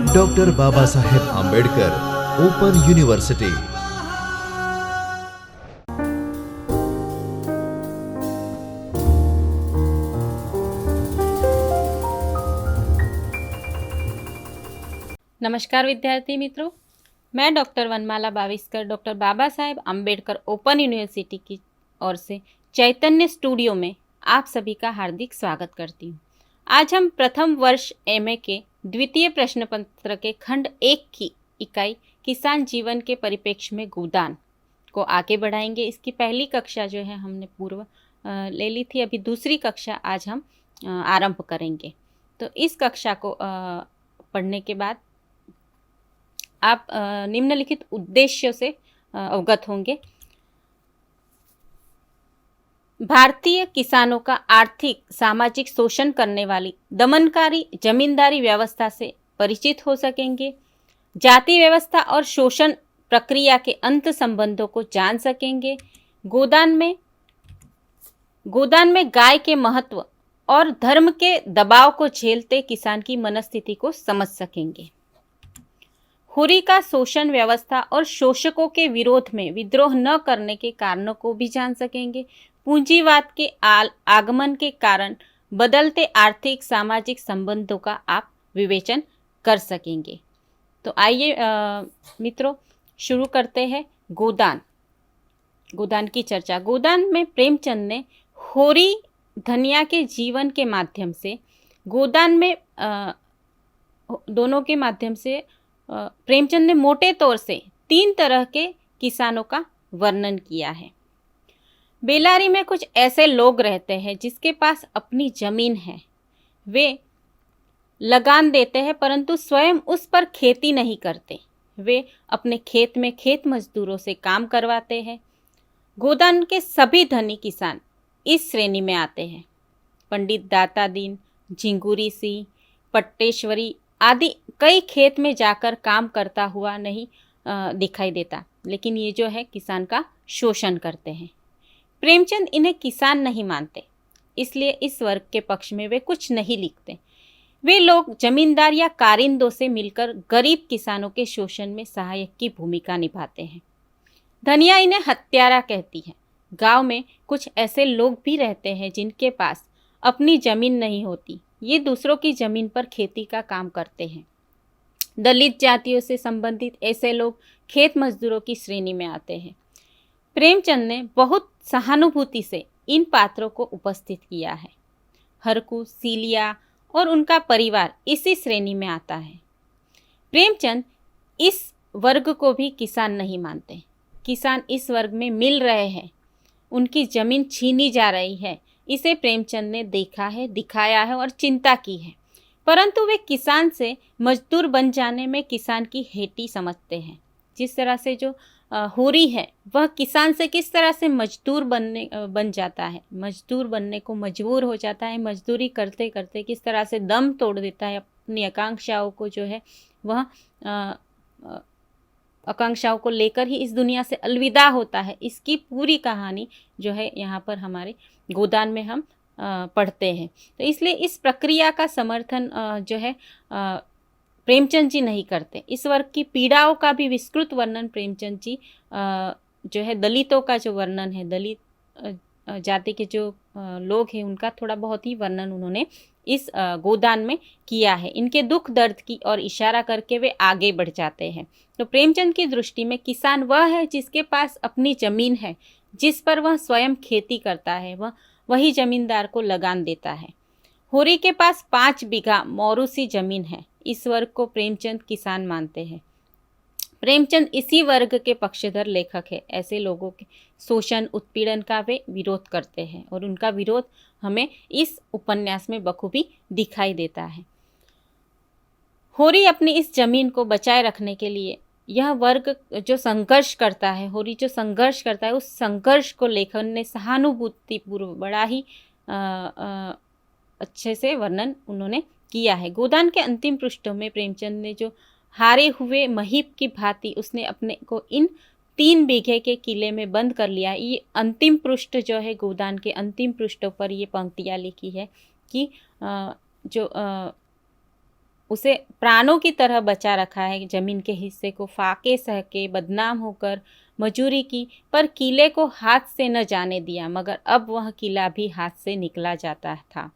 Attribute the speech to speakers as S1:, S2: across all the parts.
S1: Doctor Baba Saheb Ambedkar open university.
S2: नमस्कार विद्यार्थी मित्रों, मैं डॉक्टर वनमाला Baviskar doctor Baba Saheb Ambedkar open university की ओर से चैतन्य स्टूडियो में आप सभी का हार्दिक स्वागत करती हूँ। आज हम प्रथम वर्ष एमए के द्वितीय प्रश्न पत्र के खंड 1 की इकाई किसान जीवन के परिप्रेक्ष्य में गोदान को आगे बढ़ाएंगे। इसकी पहली कक्षा जो है हमने पूर्व ले ली थी, अभी दूसरी कक्षा आज हम आरंभ करेंगे। तो इस कक्षा को पढ़ने के बाद आप निम्नलिखित उद्देश्यों से अवगत होंगे। भारतीय किसानों का आर्थिक सामाजिक शोषण करने वाली दमनकारी जमींदारी व्यवस्था से परिचित हो सकेंगे, जाति व्यवस्था और शोषण प्रक्रिया के अंत संबंधों को जान सकेंगे, गोदान में गाय के महत्व और धर्म के दबाव को झेलते किसान की मनस्थिति को समझ सकेंगे। हुरी का शोषण व्यवस्था और शोषकों के विरोध में विद्रोह न करने के कारणों को भी जान सकेंगे। पूंजीवाद के आगमन के कारण बदलते आर्थिक सामाजिक संबंधों का आप विवेचन कर सकेंगे। तो आइए मित्रों शुरू करते हैं गोदान की चर्चा। गोदान में प्रेमचंद ने होरी धनिया के जीवन के माध्यम से गोदान में दोनों के माध्यम से प्रेमचंद ने मोटे तौर से 3 तरह के किसानों का वर्णन किया है। बेलारी में कुछ ऐसे लोग रहते हैं जिसके पास अपनी जमीन है, वे लगान देते हैं परंतु स्वयं उस पर खेती नहीं करते, वे अपने खेत में खेत मजदूरों से काम करवाते हैं। गोदान के सभी धनी किसान इस श्रेणी में आते हैं। पंडित दाता दीन, झिंगुरी सिंह, पट्टेश्वरी आदि कई खेत में जाकर काम करता हुआ नहीं दिखाई देता, लेकिन ये जो है किसान का शोषण करते हैं। प्रेमचंद इन्हें किसान नहीं मानते, इसलिए इस वर्ग के पक्ष में वे कुछ नहीं लिखते। वे लोग जमींदार या कारिंदों से मिलकर गरीब किसानों के शोषण में सहायक की भूमिका निभाते हैं। धनिया इन्हें हत्यारा कहती है। गांव में कुछ ऐसे लोग भी रहते हैं जिनके पास अपनी जमीन नहीं होती, ये दूसरों की जमीन पर खेती का काम करते हैं। दलित जातियों से संबंधित ऐसे लोग खेत मजदूरों की श्रेणी में आते हैं। प्रेमचंद ने बहुत सहानुभूति से इन पात्रों को उपस्थित किया है। हरकू, सीलिया और उनका परिवार इसी श्रेणी में आता है। प्रेमचंद इस वर्ग को भी किसान नहीं मानते। किसान इस वर्ग में मिल रहे हैं, उनकी जमीन छीनी जा रही है, इसे प्रेमचंद ने देखा है, दिखाया है और चिंता की है, परंतु वे किसान से मजदूर बन जाने में किसान की हेटी समझते हैं। जिस तरह से जो होरी है वह किसान से किस तरह से मजदूर बन जाता है, मजदूर बनने को मजबूर हो जाता है, मजदूरी करते करते किस तरह से दम तोड़ देता है, अपनी आकांक्षाओं को जो है वह आकांक्षाओं को लेकर ही इस दुनिया से अलविदा होता है, इसकी पूरी कहानी जो है यहाँ पर हमारे गोदान में हम पढ़ते हैं। तो इसलिए इस प्रक्रिया का समर्थन जो है प्रेमचंद जी नहीं करते। इस वर्ग की पीड़ाओं का भी विस्तृत वर्णन प्रेमचंद जी जो है दलितों का जो वर्णन है, दलित जाति के जो लोग हैं उनका थोड़ा बहुत ही वर्णन उन्होंने इस गोदान में किया है। इनके दुख दर्द की ओर इशारा करके वे आगे बढ़ जाते हैं। तो प्रेमचंद की दृष्टि में किसान वह है जिसके पास अपनी जमीन है, जिस पर वह स्वयं खेती करता है, वह वही जमींदार को लगान देता है। होरी के पास 5 बीघा मौरूसी जमीन है। इस वर्ग को प्रेमचंद किसान मानते हैं। प्रेमचंद इसी वर्ग के पक्षधर लेखक है। ऐसे लोगों के शोषण उत्पीड़न का वे विरोध करते हैं और उनका विरोध हमें इस उपन्यास में बखूबी दिखाई देता है। होरी अपनी इस जमीन को बचाए रखने के लिए यह वर्ग जो संघर्ष करता है, होरी जो संघर्ष करता है, उस संघर्ष को लेखक ने सहानुभूतिपूर्व बड़ा ही अच्छे से वर्णन उन्होंने किया है। गोदान के अंतिम पृष्ठों में प्रेमचंद ने जो हारे हुए महीप की भांति उसने अपने को इन 3 बीघे के किले में बंद कर लिया। ये अंतिम पृष्ठ जो है गोदान के अंतिम पृष्ठों पर ये पंक्तियाँ लिखी है कि जो उसे प्राणों की तरह बचा रखा है। ज़मीन के हिस्से को फाके सह के बदनाम होकर मजूरी की, पर किले को हाथ से न जाने दिया। मगर अब वह किला भी हाथ से निकला जाता था।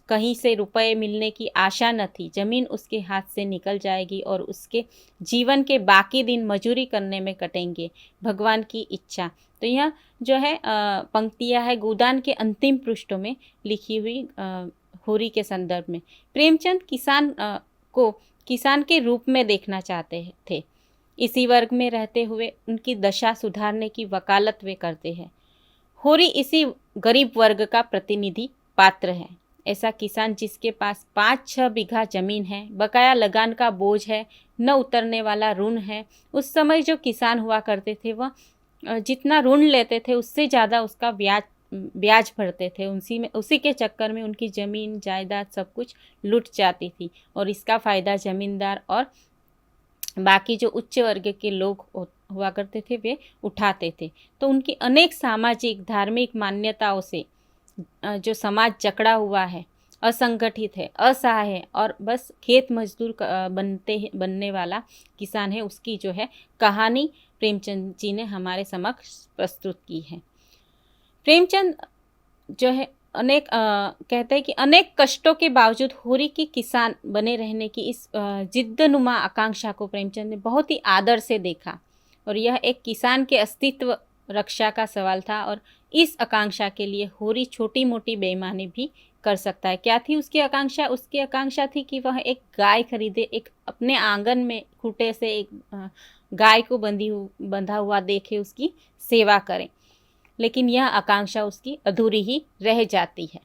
S2: कहीं से रुपए मिलने की आशा न थी। ज़मीन उसके हाथ से निकल जाएगी और उसके जीवन के बाकी दिन मजूरी करने में कटेंगे, भगवान की इच्छा। तो यह जो है पंक्तियाँ है गोदान के अंतिम पृष्ठों में लिखी हुई होरी के संदर्भ में। प्रेमचंद को किसान के रूप में देखना चाहते थे। इसी वर्ग में रहते हुए उनकी दशा सुधारने की वकालत वे करते हैं। होरी इसी गरीब वर्ग का प्रतिनिधि पात्र है। ऐसा किसान जिसके पास 5-6 बीघा जमीन है, बकाया लगान का बोझ है, न उतरने वाला ऋण है। उस समय जो किसान हुआ करते थे वह जितना ऋण लेते थे उससे ज़्यादा उसका ब्याज भरते थे। उसी के चक्कर में उनकी ज़मीन जायदाद सब कुछ लुट जाती थी और इसका फ़ायदा ज़मींदार और बाकी जो उच्च वर्ग के लोग हुआ करते थे वे उठाते थे। तो उनकी अनेक सामाजिक धार्मिक मान्यताओं से जो समाज जकड़ा हुआ है, असंगठित है, असहाय है और बस खेत मजदूर बनने वाला किसान है, उसकी जो है कहानी प्रेमचंद जी ने हमारे समक्ष प्रस्तुत की है। प्रेमचंद जो है कहते हैं कि अनेक कष्टों के बावजूद होरी की किसान बने रहने की इस जिद्दनुमा आकांक्षा को प्रेमचंद ने बहुत ही आदर से देखा और यह एक किसान के अस्तित्व रक्षा का सवाल था और इस आकांक्षा के लिए होरी छोटी मोटी बेईमानी भी कर सकता है। क्या थी उसकी आकांक्षा? उसकी आकांक्षा थी कि वह एक गाय खरीदे, एक अपने आंगन में खूंटे से एक गाय को बंधा हुआ देखे उसकी सेवा करें। लेकिन यह आकांक्षा उसकी अधूरी ही रह जाती है।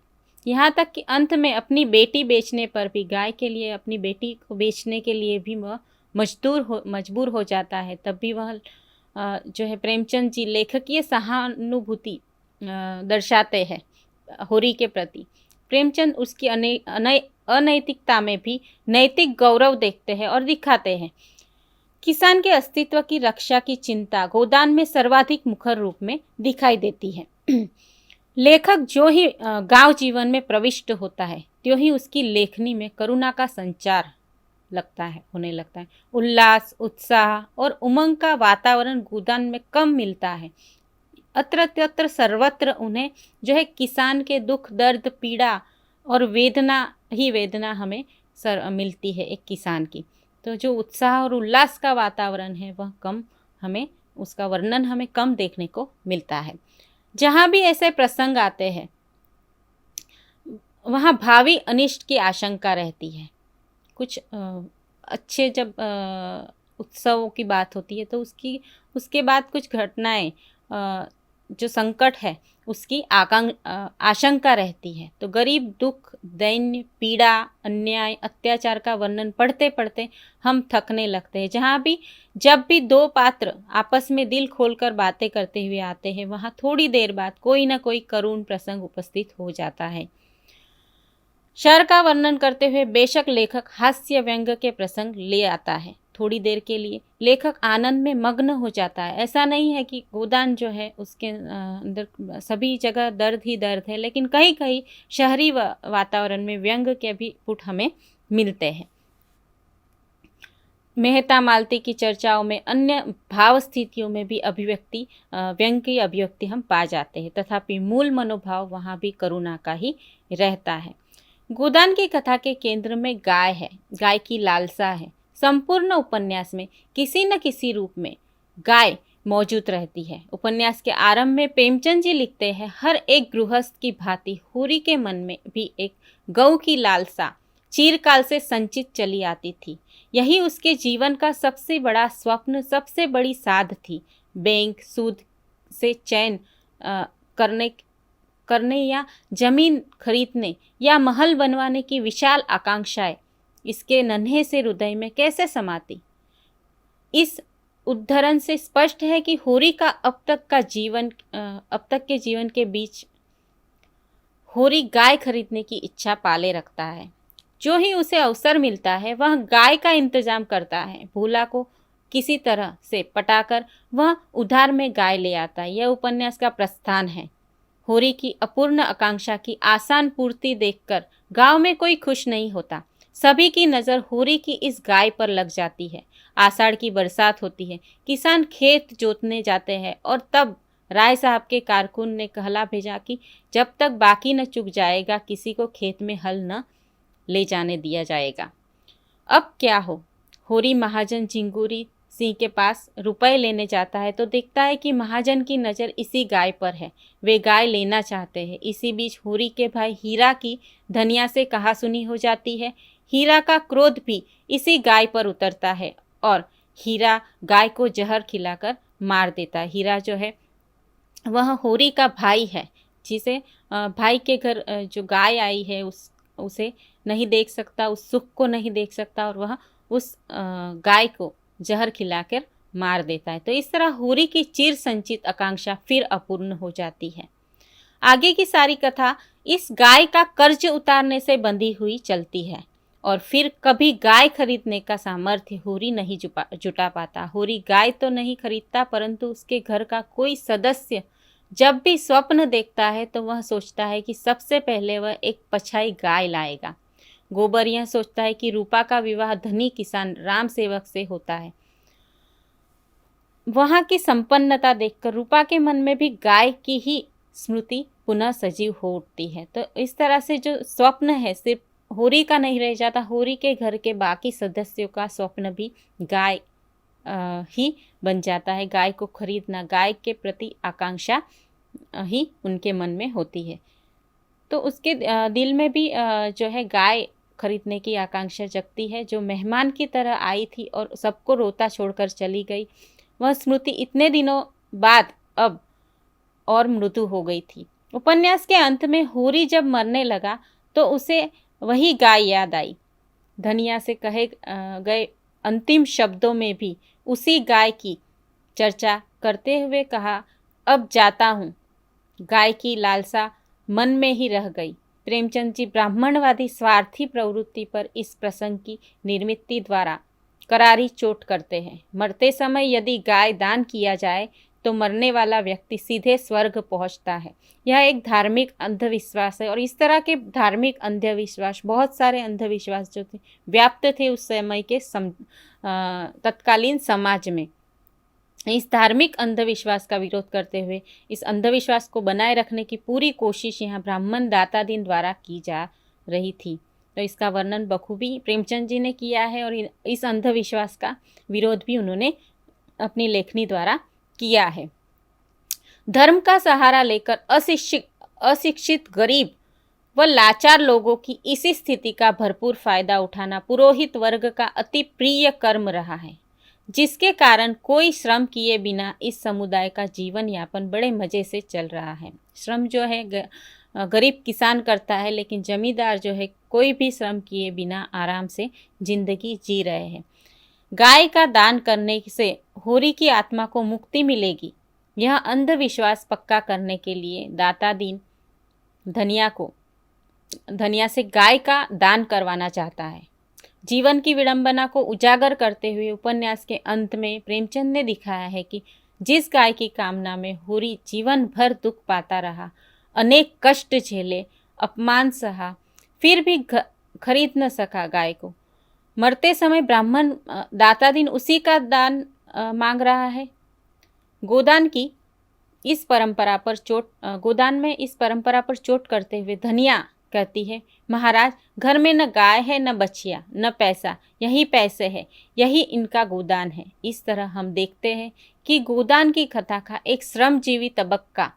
S2: यहाँ तक कि अंत में अपनी बेटी बेचने पर भी, गाय के लिए अपनी बेटी को बेचने के लिए भी वह मजबूर हो जाता है। तब भी वह जो है प्रेमचंद जी लेखकीय सहानुभूति दर्शाते हैं होरी के प्रति। प्रेमचंद उसकी अनैतिकता में भी नैतिक गौरव देखते हैं और दिखाते हैं। किसान के अस्तित्व की रक्षा की चिंता गोदान में सर्वाधिक मुखर रूप में दिखाई देती है। लेखक जो ही गांव जीवन में प्रविष्ट होता है त्यों ही उसकी लेखनी में करुणा का संचार होने लगता है। उल्लास, उत्साह और उमंग का वातावरण गोदान में कम मिलता है। अत्र तत्र सर्वत्र उन्हें जो है किसान के दुख, दर्द, पीड़ा और वेदना हमें मिलती है एक किसान की। तो जो उत्साह और उल्लास का वातावरण है वह उसका वर्णन हमें कम देखने को मिलता है। जहाँ भी ऐसे प्रसंग आते हैं वहाँ भावी अनिष्ट की आशंका रहती है। कुछ अच्छे जब उत्सवों की बात होती है तो उसके बाद कुछ घटनाएं जो संकट है उसकी आशंका रहती है। तो गरीब, दुख, दैन्य, पीड़ा, अन्याय, अत्याचार का वर्णन पढ़ते पढ़ते हम थकने लगते हैं। जब भी दो पात्र आपस में दिल खोलकर बातें करते हुए आते हैं वहाँ थोड़ी देर बाद कोई ना कोई करुण प्रसंग उपस्थित हो जाता है। शर का वर्णन करते हुए बेशक लेखक हास्य व्यंग के प्रसंग ले आता है। थोड़ी देर के लिए लेखक आनंद में मग्न हो जाता है। ऐसा नहीं है कि गोदान जो है उसके अंदर सभी जगह दर्द ही दर्द है, लेकिन कहीं कहीं शहरी वातावरण में व्यंग के भी पुट हमें मिलते हैं। मेहता मालती की चर्चाओं में अन्य भाव स्थितियों में भी व्यंग की अभिव्यक्ति हम पा जाते हैं, तथापि मूल मनोभाव वहाँ भी करुणा का ही रहता है। गोदान की कथा के केंद्र में गाय है, गाय की लालसा है। संपूर्ण उपन्यास में किसी न किसी रूप में गाय मौजूद रहती है। उपन्यास के आरंभ में प्रेमचंद जी लिखते हैं, हर एक गृहस्थ की भांति होरी के मन में भी एक गौ की लालसा चिरकाल से संचित चली आती थी। यही उसके जीवन का सबसे बड़ा स्वप्न, सबसे बड़ी साध थी। बैंक सूद से चैन करने या जमीन खरीदने या महल बनवाने की विशाल आकांक्षाएं इसके नन्हे से हृदय में कैसे समाती। इस उद्धरण से स्पष्ट है कि होरी का अब तक के जीवन के बीच होरी गाय खरीदने की इच्छा पाले रखता है। जो ही उसे अवसर मिलता है वह गाय का इंतजाम करता है। भूला को किसी तरह से पटाकर वह उधार में गाय ले आता है। यह उपन्यास का प्रस्थान है। होरी की अपूर्ण आकांक्षा की आसान पूर्ति देखकर गांव में कोई खुश नहीं होता। सभी की नज़र होरी की इस गाय पर लग जाती है। आषाढ़ की बरसात होती है, किसान खेत जोतने जाते हैं और तब राय साहब के कारकुन ने कहला भेजा कि जब तक बाकी न चुक जाएगा किसी को खेत में हल न ले जाने दिया जाएगा। अब क्या हो, होरी महाजन झिंगुरी सिंह के पास रुपए लेने जाता है तो देखता है कि महाजन की नज़र इसी गाय पर है। वे गाय लेना चाहते हैं। इसी बीच होरी के भाई हीरा की धनिया से कहासुनी हो जाती है। हीरा का क्रोध भी इसी गाय पर उतरता है और हीरा गाय को जहर खिलाकर मार देता है। हीरा जो है वह होरी का भाई है, जिसे भाई के घर जो गाय आई है उसे नहीं देख सकता, उस सुख को नहीं देख सकता और वह उस गाय को जहर खिलाकर मार देता है। तो इस तरह होरी की चिर संचित आकांक्षा फिर अपूर्ण हो जाती है। आगे की सारी कथा इस गाय का कर्ज उतारने से बंधी हुई चलती है और फिर कभी गाय खरीदने का सामर्थ्य होरी नहीं जुटा पाता। होरी गाय तो नहीं खरीदता, परंतु उसके घर का कोई सदस्य जब भी स्वप्न देखता है तो वह सोचता है कि सबसे पहले वह एक पछाई गाय लाएगा। गोबर यह सोचता है कि रूपा का विवाह धनी किसान राम सेवक से होता है। वहाँ की संपन्नता देखकर रूपा के मन में भी गाय की ही स्मृति पुनः सजीव हो उठती है। तो इस तरह से जो स्वप्न है सिर्फ होरी का नहीं रह जाता, होरी के घर के बाकी सदस्यों का स्वप्न भी गाय ही बन जाता है। गाय को खरीदना, गाय के प्रति आकांक्षा ही उनके मन में होती है। तो उसके दिल में भी जो है गाय खरीदने की आकांक्षा जगती है। जो मेहमान की तरह आई थी और सबको रोता छोड़कर चली गई, वह स्मृति इतने दिनों बाद अब और मृदु हो गई थी। उपन्यास के अंत में होरी जब मरने लगा तो उसे वही गाय याद आई। धनिया से कहे गए अंतिम शब्दों में भी उसी गाय की चर्चा करते हुए कहा, अब जाता हूँ। गाय की लालसा मन में ही रह गई। प्रेमचंद जी ब्राह्मणवादी स्वार्थी प्रवृत्ति पर इस प्रसंग की निर्मिती द्वारा करारी चोट करते हैं। मरते समय यदि गाय दान किया जाए तो मरने वाला व्यक्ति सीधे स्वर्ग पहुंचता है। यह एक धार्मिक अंधविश्वास है और इस तरह के धार्मिक अंधविश्वास, बहुत सारे अंधविश्वास जो थे व्याप्त थे उस समय के तत्कालीन समाज में। इस धार्मिक अंधविश्वास का विरोध करते हुए इस अंधविश्वास को बनाए रखने की पूरी कोशिश यहाँ ब्राह्मण दाता दीन द्वारा की जा रही थी। तो इसका वर्णन बखूबी प्रेमचंद जी ने किया है और इस अंधविश्वास का विरोध भी उन्होंने अपनी लेखनी द्वारा किया है। धर्म का सहारा लेकर अशिक्षित गरीब व लाचार लोगों की इसी स्थिति का भरपूर फायदा उठाना पुरोहित वर्ग का अति प्रिय कर्म रहा है, जिसके कारण कोई श्रम किए बिना इस समुदाय का जीवन यापन बड़े मज़े से चल रहा है। श्रम जो है गरीब किसान करता है, लेकिन जमींदार जो है कोई भी श्रम किए बिना आराम से जिंदगी जी रहे हैं। गाय का दान करने से होरी की आत्मा को मुक्ति मिलेगी, यह अंधविश्वास पक्का करने के लिए दाता दीन धनिया से गाय का दान करवाना चाहता है। जीवन की विडंबना को उजागर करते हुए उपन्यास के अंत में प्रेमचंद ने दिखाया है कि जिस गाय की कामना में होरी जीवन भर दुख पाता रहा, अनेक कष्ट झेले, अपमान सहा, फिर भी खरीद न सका गाय को, मरते समय ब्राह्मण दाता दीन उसी का दान मांग रहा है। गोदान में इस परंपरा पर चोट करते हुए धनिया कहती है, महाराज घर में न गाय है, न बछिया, न पैसा, यही पैसे है, यही इनका गोदान है। इस तरह हम देखते हैं कि गोदान की कथा का एक श्रमजीवी तबक्का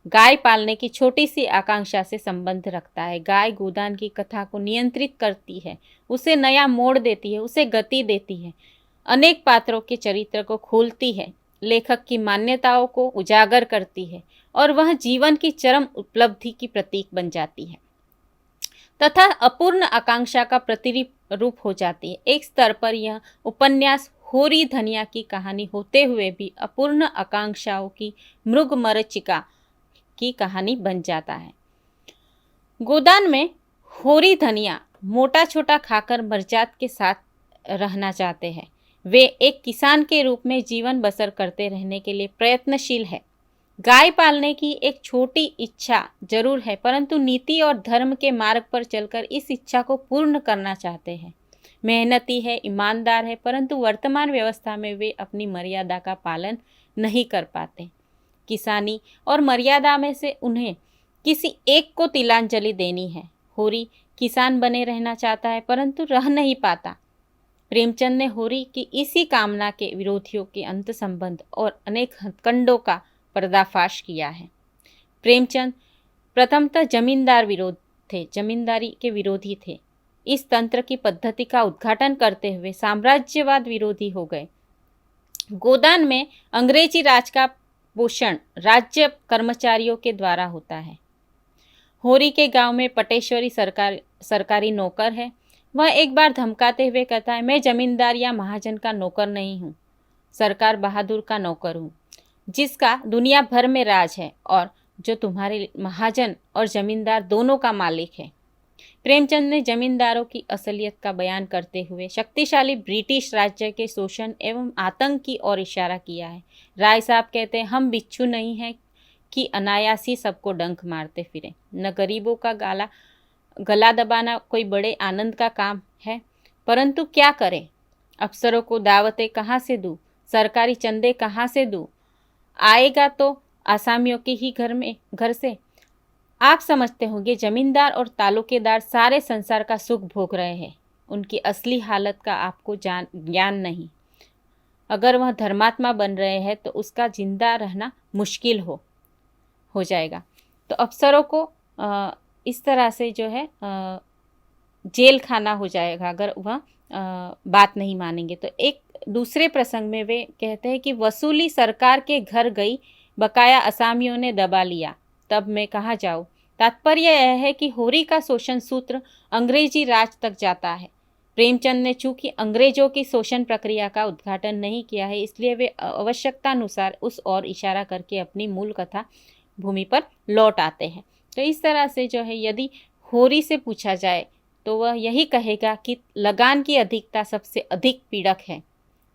S2: गाय पालने की छोटी सी आकांक्षा से संबंध रखता है। गाय गोदान की कथा को नियंत्रित करती है, उसे नया मोड़ देती है, उसे गति देती है, अनेक पात्रों के चरित्र को खोलती है, लेखक की मान्यताओं को उजागर करती है और वह जीवन की चरम उपलब्धि की प्रतीक बन जाती है तथा अपूर्ण आकांक्षा का प्रतिरूप हो जाती है। एक स्तर पर यह उपन्यास होरी धनिया की कहानी होते हुए भी अपूर्ण आकांक्षाओं की मृगमरीचिका की कहानी बन जाता है। गोदान में होरी धनिया मोटा छोटा खाकर मर्जात के साथ रहना चाहते हैं। वे एक किसान के रूप में जीवन बसर करते रहने के लिए प्रयत्नशील है। गाय पालने की एक छोटी इच्छा जरूर है, परंतु नीति और धर्म के मार्ग पर चलकर इस इच्छा को पूर्ण करना चाहते हैं। मेहनती है, ईमानदार है, परंतु वर्तमान व्यवस्था में वे अपनी मर्यादा का पालन नहीं कर पाते। किसानी और मर्यादा में से उन्हें किसी एक को तिलांजलि देनी है। होरी किसान बने रहना चाहता है, परंतु रह नहीं पाता। प्रेमचंद ने होरी की इसी कामना के विरोधियों के अंत संबंध और अनेक हथकंडों का पर्दाफाश किया है। प्रेमचंद प्रथमतः जमींदार विरोध थे, जमींदारी के विरोधी थे। इस तंत्र की पद्धति का उद्घाटन करते हुए साम्राज्यवाद विरोधी हो गए। गोदान में अंग्रेजी राज का पोषण राज्य कर्मचारियों के द्वारा होता है। होरी के गांव में पटेश्वरी सरकारी नौकर है। वह एक बार धमकाते हुए कहता है, मैं जमींदार या महाजन का नौकर नहीं हूँ, सरकार बहादुर का नौकर हूँ, जिसका दुनिया भर में राज है और जो तुम्हारे महाजन और जमींदार दोनों का मालिक है। प्रेमचंद ने जमींदारों की असलियत का बयान करते हुए शक्तिशाली ब्रिटिश राज्य के शोषण एवं आतंक की ओर इशारा किया है। राय साहब कहते हैं, हम बिच्छू नहीं हैं कि अनायासी सबको डंक मारते फिरें। न गरीबों का गला दबाना कोई बड़े आनंद का काम है, परंतु क्या करें? अफसरों को दावतें कहाँ से दूँ, सरकारी चंदे कहाँ से दूँ? आएगा तो आसामियों के ही घर से। आप समझते होंगे जमींदार और तालुकेदार सारे संसार का सुख भोग रहे हैं, उनकी असली हालत का आपको ज्ञान नहीं। अगर वह धर्मात्मा बन रहे हैं तो उसका जिंदा रहना मुश्किल हो जाएगा। तो अफसरों को इस तरह से जो है जेल खाना हो जाएगा अगर वह बात नहीं मानेंगे। तो एक दूसरे प्रसंग में वे कहते हैं कि वसूली सरकार के घर गई, बकाया असामियों ने दबा लिया, तब मैं कहाँ जाऊँ। तात्पर्य यह है कि होरी का शोषण सूत्र अंग्रेजी राज तक जाता है। प्रेमचंद ने चूंकि अंग्रेजों की शोषण प्रक्रिया का उद्घाटन नहीं किया है, इसलिए वे आवश्यकतानुसार उस ओर इशारा करके अपनी मूल कथा भूमि पर लौट आते हैं। तो इस तरह से जो है यदि होरी से पूछा जाए तो वह यही कहेगा कि लगान की अधिकता सबसे अधिक पीड़क है।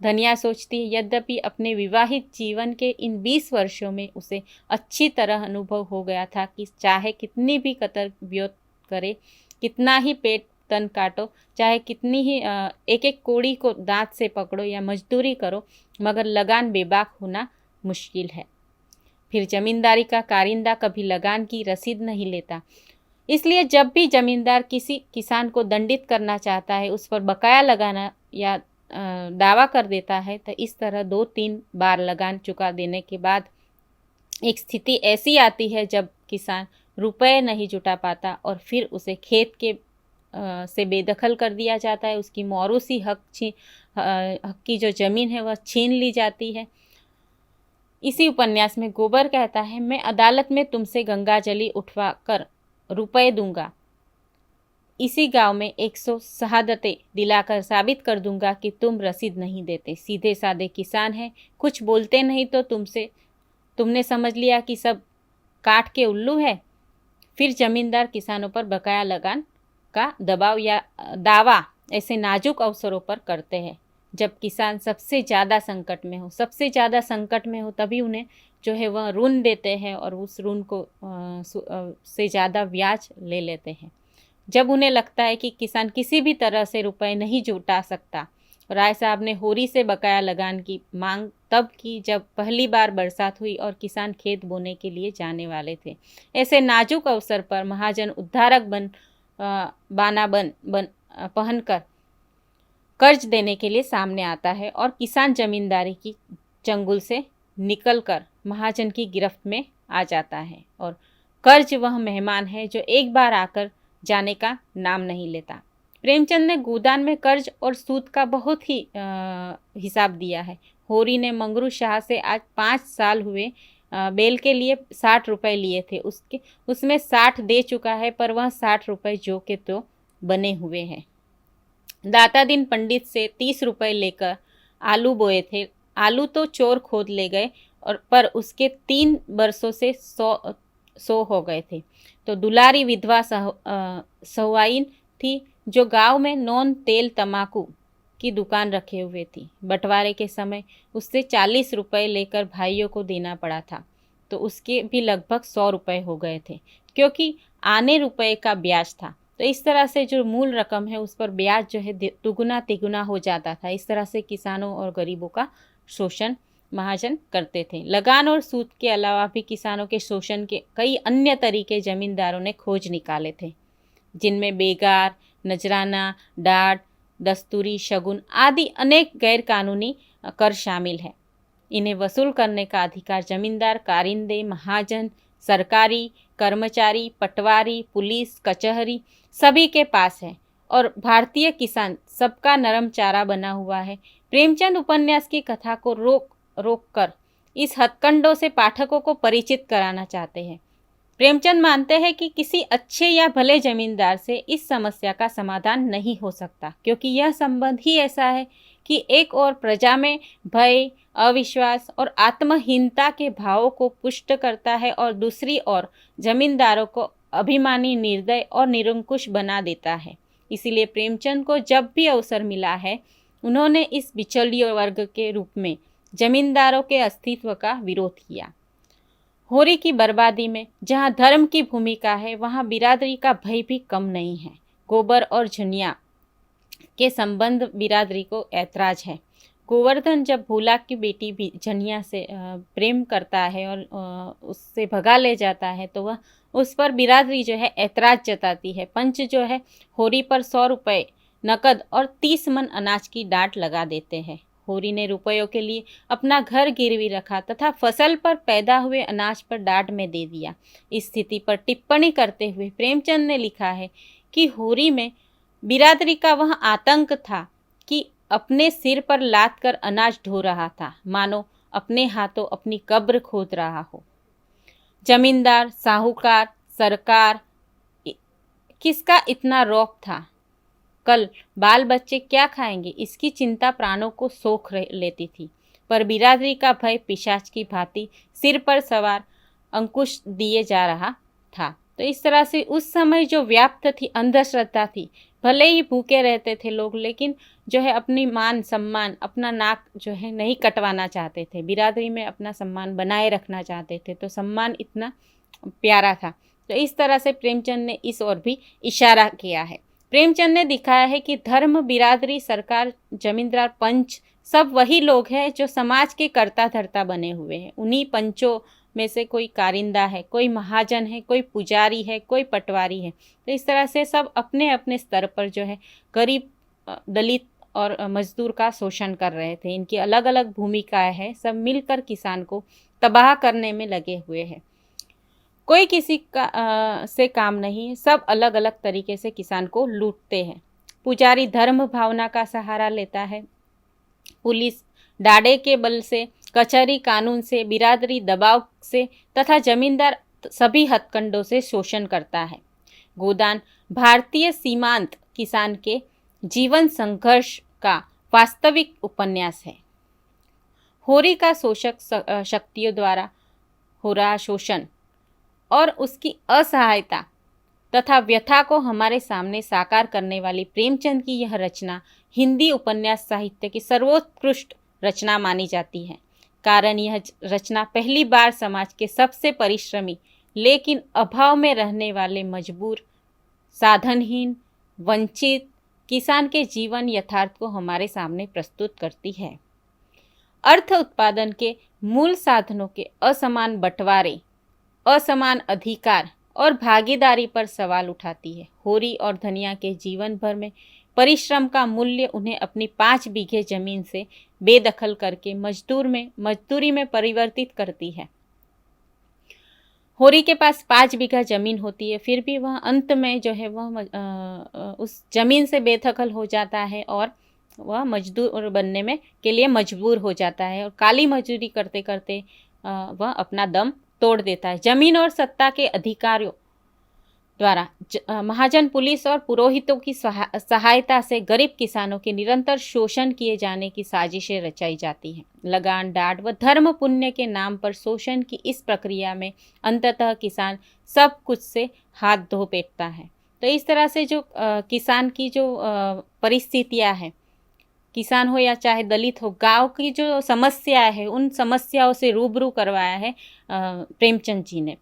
S2: धनिया सोचती है, यद्यपि अपने विवाहित जीवन के इन 20 वर्षों में उसे अच्छी तरह अनुभव हो गया था कि चाहे कितनी भी कतर व्योत करे, कितना ही पेट तन काटो, चाहे कितनी ही एक एक कोड़ी को दांत से पकड़ो या मजदूरी करो, मगर लगान बेबाक होना मुश्किल है। फिर जमींदारी का कारिंदा कभी लगान की रसीद नहीं लेता, इसलिए जब भी जमींदार किसी किसान को दंडित करना चाहता है, उस पर बकाया लगाना या दावा कर देता है, तो इस तरह 2-3 बार लगान चुका देने के बाद एक स्थिति ऐसी आती है जब किसान रुपए नहीं जुटा पाता और फिर उसे खेत के से बेदखल कर दिया जाता है। उसकी मौरूसी हक की जो ज़मीन है वह छीन ली जाती है। इसी उपन्यास में गोबर कहता है, मैं अदालत में तुमसे गंगाजली उठवा कर रुपए दूंगा, इसी गांव में 100 शहादतें दिलाकर साबित कर दूंगा कि तुम रसीद नहीं देते। सीधे साधे किसान हैं, कुछ बोलते नहीं तो तुमने समझ लिया कि सब काट के उल्लू है। फिर जमींदार किसानों पर बकाया लगान का दबाव या दावा ऐसे नाजुक अवसरों पर करते हैं जब किसान सबसे ज़्यादा संकट में हो तभी उन्हें जो है वह ऋण देते हैं और उस ऋण को से ज़्यादा ब्याज ले लेते हैं। जब उन्हें लगता है कि किसान किसी भी तरह से रुपए नहीं जुटा सकता। राय साहब ने होरी से बकाया लगान की मांग तब की जब पहली बार बरसात हुई और किसान खेत बोने के लिए जाने वाले थे। ऐसे नाजुक अवसर पर महाजन उद्धारक बाना पहनकर कर्ज देने के लिए सामने आता है और किसान जमींदारी की चंगुल से निकलकर महाजन की गिरफ्त में आ जाता है और कर्ज वह मेहमान है जो एक बार आकर जाने का नाम नहीं लेता। प्रेमचंद ने गोदान में कर्ज और सूद का बहुत ही हिसाब दिया है। होरी ने मंगरू शाह से आज 5 साल हुए बेल के लिए 60 रुपए लिए थे, उसमें 60 दे चुका है, पर वह 60 रुपए जो के तो बने हुए हैं। दाता दिन पंडित से 30 रुपए लेकर आलू बोए थे। आलू तो चोर खोद ले गए पर उसके 3 बरसों से 100 हो गए थे। तो दुलारी विधवा सहुआइन थी जो गांव में नॉन तेल तमाकू की दुकान रखे हुए थी। बंटवारे के समय उससे 40 रुपए लेकर भाइयों को देना पड़ा था। तो उसके भी लगभग 100 रुपये हो गए थे, क्योंकि आने रुपए का ब्याज था। तो इस तरह से जो मूल रकम है उस पर ब्याज जो है दुगुना तिगुना हो जाता था। इस तरह से किसानों और गरीबों का शोषण महाजन करते थे। लगान और सूद के अलावा भी किसानों के शोषण के कई अन्य तरीके जमींदारों ने खोज निकाले थे, जिनमें बेगार, नजराना, डाट, दस्तूरी, शगुन आदि अनेक गैरकानूनी कर शामिल है। इन्हें वसूल करने का अधिकार जमींदार, कारिंदे, महाजन, सरकारी कर्मचारी, पटवारी, पुलिस, कचहरी सभी के पास है और भारतीय किसान सबका नरम चारा बना हुआ है। प्रेमचंद उपन्यास की कथा को रोक कर इस हथकंडों से पाठकों को परिचित कराना चाहते हैं। प्रेमचंद मानते हैं कि किसी अच्छे या भले जमींदार से इस समस्या का समाधान नहीं हो सकता, क्योंकि यह संबंध ही ऐसा है कि एक और प्रजा में भय, अविश्वास और आत्महीनता के भावों को पुष्ट करता है और दूसरी ओर जमींदारों को अभिमानी, निर्दय और निरंकुश बना देता है। इसीलिए प्रेमचंद को जब भी अवसर मिला है, उन्होंने इस बिचौलिए वर्ग के रूप में जमींदारों के अस्तित्व का विरोध किया। होरी की बर्बादी में जहाँ धर्म की भूमिका है, वहाँ बिरादरी का भय भी कम नहीं है। गोबर और झुनिया के संबंध बिरादरी को ऐतराज है। गोवर्धन जब भोला की बेटी झनिया से प्रेम करता है और उससे भगा ले जाता है, तो वह उस पर बिरादरी जो है ऐतराज जताती है। पंच जो है होरी पर 100 रुपये नकद और 30 मन अनाज की डांट लगा देते हैं। होरी ने रुपयों के लिए अपना घर गिरवी रखा तथा फसल पर पैदा हुए अनाज पर डांट में दे दिया। इस स्थिति पर टिप्पणी करते हुए प्रेमचंद ने लिखा है कि होरी में बिरादरी का वह आतंक था कि अपने सिर पर लाद कर अनाज ढो रहा था, मानो अपने हाथों अपनी कब्र खोद रहा हो। जमींदार, साहूकार, सरकार किसका इतना रौब था? कल बाल बच्चे क्या खाएंगे, इसकी चिंता प्राणों को सोख लेती थी। पर बिरादरी का भय पिशाच की भांति सिर पर सवार अंकुश दिए जा रहा था। तो इस तरह से उस समय जो व्याप्त थी अंधश्रद्धा थी। भले ही भूखे रहते थे लोग, लेकिन जो है अपनी मान सम्मान, अपना नाक जो है नहीं कटवाना चाहते थे। बिरादरी में अपना सम्मान बनाए रखना चाहते थे, तो सम्मान इतना प्यारा था। तो इस तरह से प्रेमचंद ने इस ओर भी इशारा किया है। प्रेमचंद ने दिखाया है कि धर्म, बिरादरी, सरकार, जमींदार, पंच सब वही लोग हैं जो समाज के कर्ता धर्ता बने हुए हैं। उन्हीं पंचों में से कोई कारिंदा है, कोई महाजन है, कोई पुजारी है, कोई पटवारी है। तो इस तरह से सब अपने अपने स्तर पर जो है गरीब, दलित और मजदूर का शोषण कर रहे थे। इनकी अलग अलग भूमिकाएं हैं, सब मिलकर किसान को तबाह करने में लगे हुए हैं। कोई किसी का से काम नहीं, सब अलग अलग तरीके से किसान को लूटते हैं। पुजारी धर्म भावना का सहारा लेता है, पुलिस डाड़े के बल से, कचहरी कानून से, बिरादरी दबाव से तथा जमींदार सभी हथकंडों से शोषण करता है। गोदान भारतीय सीमांत किसान के जीवन संघर्ष का वास्तविक उपन्यास है। होरी का शोषक शक्तियों द्वारा हो रहा शोषण और उसकी असहायता तथा व्यथा को हमारे सामने साकार करने वाली प्रेमचंद की यह रचना हिंदी उपन्यास साहित्य की सर्वोत्कृष्ट रचना मानी जाती है। कारण यह रचना पहली बार समाज के सबसे परिश्रमी लेकिन अभाव में रहने वाले मजबूर, साधनहीन, वंचित किसान के जीवन यथार्थ को हमारे सामने प्रस्तुत करती है। अर्थ उत्पादन के मूल साधनों के असमान बंटवारे, असमान अधिकार और भागीदारी पर सवाल उठाती है। होरी और धनिया के जीवन भर में परिश्रम का मूल्य उन्हें अपनी 5 बीघे जमीन से बेदखल करके मजदूरी में परिवर्तित करती है। होरी के पास 5 बीघा जमीन होती है, फिर भी वह अंत में जो है वह उस जमीन से बेदखल हो जाता है और वह मजदूर बनने में के लिए मजबूर हो जाता है और काली मजदूरी करते करते वह अपना दम तोड़ देता है। जमीन और सत्ता के अधिकारियों द्वारा महाजन, पुलिस और पुरोहितों की सहायता से गरीब किसानों के निरंतर शोषण किए जाने की साजिशें रचाई जाती हैं। लगान, डांट व धर्म पुण्य के नाम पर शोषण की इस प्रक्रिया में अंततः किसान सब कुछ से हाथ धो बैठता है। तो इस तरह से जो किसान की जो परिस्थितियां हैं किसान हो या चाहे दलित हो, गांव की जो समस्या है उन समस्याओं से रूबरू करवाया है प्रेमचंद जी ने।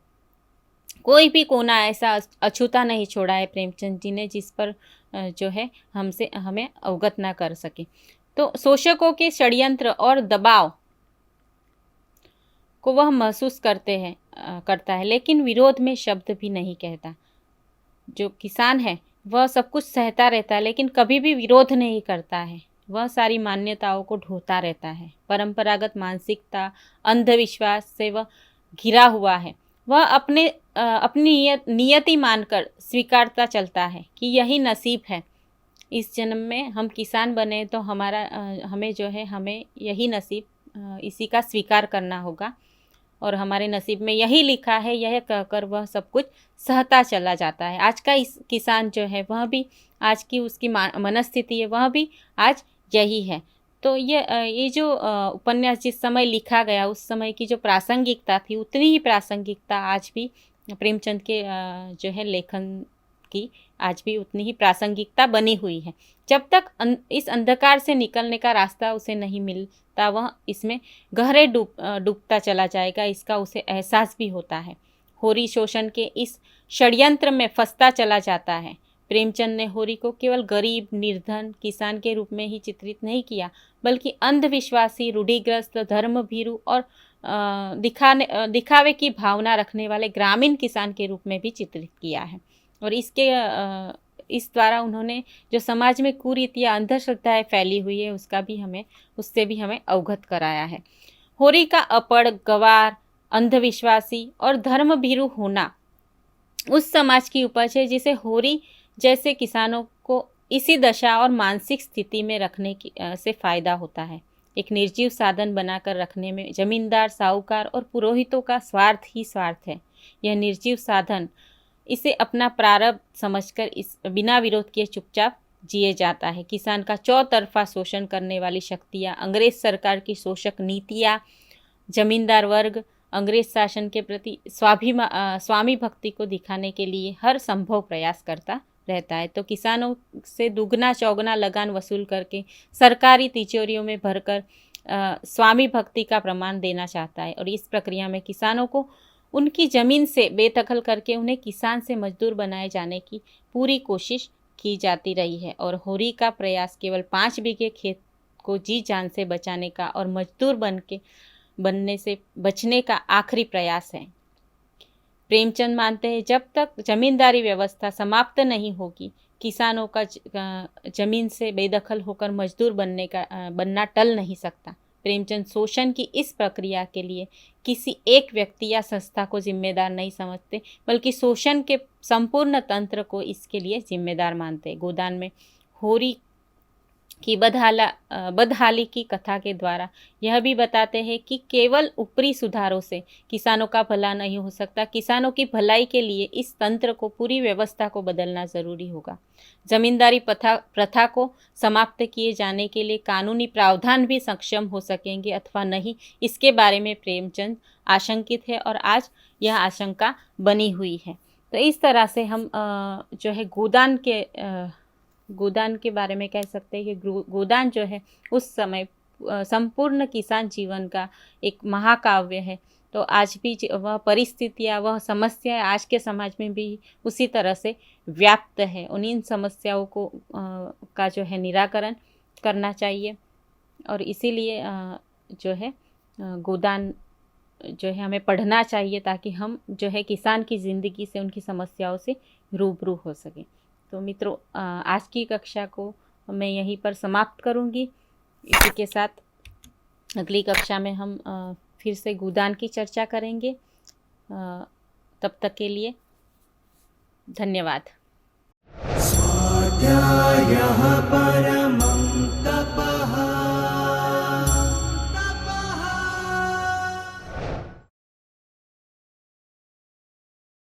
S2: कोई भी कोना ऐसा अछूता नहीं छोड़ा है प्रेमचंद जी ने जिस पर जो है हमें अवगत ना कर सके। तो शोषकों के षड्यंत्र और दबाव को वह महसूस करता है, लेकिन विरोध में शब्द भी नहीं कहता। जो किसान है वह सब कुछ सहता रहता है, लेकिन कभी भी विरोध नहीं करता है। वह सारी मान्यताओं को ढोता रहता है। परंपरागत मानसिकता, अंधविश्वास से वह घिरा हुआ है। वह अपनी नियति मानकर स्वीकारता चलता है कि यही नसीब है। इस जन्म में हम किसान बने तो हमें यही नसीब, इसी का स्वीकार करना होगा और हमारे नसीब में यही लिखा है, यह कहकर वह सब कुछ सहता चला जाता है। आज का इस किसान जो है वह भी, आज की उसकी मनस्थिति है वह भी आज यही है। तो ये जो उपन्यास जिस समय लिखा गया उस समय की जो प्रासंगिकता थी, उतनी ही प्रासंगिकता आज भी प्रेमचंद के जो है लेखन की आज भी उतनी ही प्रासंगिकता बनी हुई है। जब तक इस अंधकार से निकलने का रास्ता उसे नहीं मिलता, वह इसमें गहरे डूबता चला जाएगा, इसका उसे एहसास भी होता है। होरी शोषण के इस षड्यंत्र में फंसता चला जाता है। प्रेमचंद ने होरी को केवल गरीब, निर्धन किसान के रूप में ही चित्रित नहीं किया, बल्कि अंधविश्वासी, रूढ़िग्रस्त, धर्मभीरू और दिखावे की भावना रखने वाले ग्रामीण किसान के रूप में भी चित्रित किया है। और इस द्वारा उन्होंने जो समाज में कुरीतियाँ, अंधश्रद्धाएं फैली हुई है उससे भी हमें अवगत कराया है। होरी का अपड़, गवार, अंधविश्वासी और धर्मभीरू होना उस समाज की उपज है जिसे होरी जैसे किसानों को इसी दशा और मानसिक स्थिति में रखने से फायदा होता है। एक निर्जीव साधन बनाकर रखने में जमींदार, साहूकार और पुरोहितों का स्वार्थ ही स्वार्थ है। यह निर्जीव साधन इसे अपना प्रारब्ध समझकर इस बिना विरोध किए चुपचाप जिए जाता है। किसान का चौतरफा शोषण करने वाली शक्तियाँ, अंग्रेज सरकार की शोषक नीतियाँ, जमींदार वर्ग अंग्रेज शासन के प्रति स्वामी भक्ति को दिखाने के लिए हर संभव प्रयास करता रहता है। तो किसानों से दुगना चौगना लगान वसूल करके सरकारी तिजोरियों में भरकर स्वामी भक्ति का प्रमाण देना चाहता है। और इस प्रक्रिया में किसानों को उनकी ज़मीन से बेदखल करके उन्हें किसान से मजदूर बनाए जाने की पूरी कोशिश की जाती रही है। और होरी का प्रयास केवल 5 बीघे खेत को जी जान से बचाने का और मजदूर बनने से बचने का आखिरी प्रयास है। प्रेमचंद मानते हैं जब तक जमींदारी व्यवस्था समाप्त नहीं होगी, किसानों का जमीन से बेदखल होकर मजदूर बनना टल नहीं सकता। प्रेमचंद शोषण की इस प्रक्रिया के लिए किसी एक व्यक्ति या संस्था को जिम्मेदार नहीं समझते, बल्कि शोषण के संपूर्ण तंत्र को इसके लिए जिम्मेदार मानते हैं। गोदान में होरी की बदहाली की कथा के द्वारा यह भी बताते हैं कि केवल ऊपरी सुधारों से किसानों का भला नहीं हो सकता। किसानों की भलाई के लिए इस तंत्र को, पूरी व्यवस्था को बदलना ज़रूरी होगा। जमींदारी प्रथा को समाप्त किए जाने के लिए कानूनी प्रावधान भी सक्षम हो सकेंगे अथवा नहीं, इसके बारे में प्रेमचंद आशंकित है और आज यह आशंका बनी हुई है। तो इस तरह से हम जो है गोदान के बारे में कह सकते हैं कि गोदान जो है उस समय संपूर्ण किसान जीवन का एक महाकाव्य है। तो आज भी वह परिस्थितियाँ, वह समस्याएं आज के समाज में भी उसी तरह से व्याप्त है। उन्हीं समस्याओं को का जो है निराकरण करना चाहिए और इसीलिए जो है गोदान जो है हमें पढ़ना चाहिए ताकि हम जो है किसान की ज़िंदगी से, उनकी समस्याओं से रूबरू हो सकें। तो मित्रों, आज की कक्षा को मैं यहीं पर समाप्त करूंगी। इसी के साथ अगली कक्षा में हम फिर से गोदान की चर्चा करेंगे। तब तक के लिए धन्यवाद।
S3: स्वाध्यायः परमः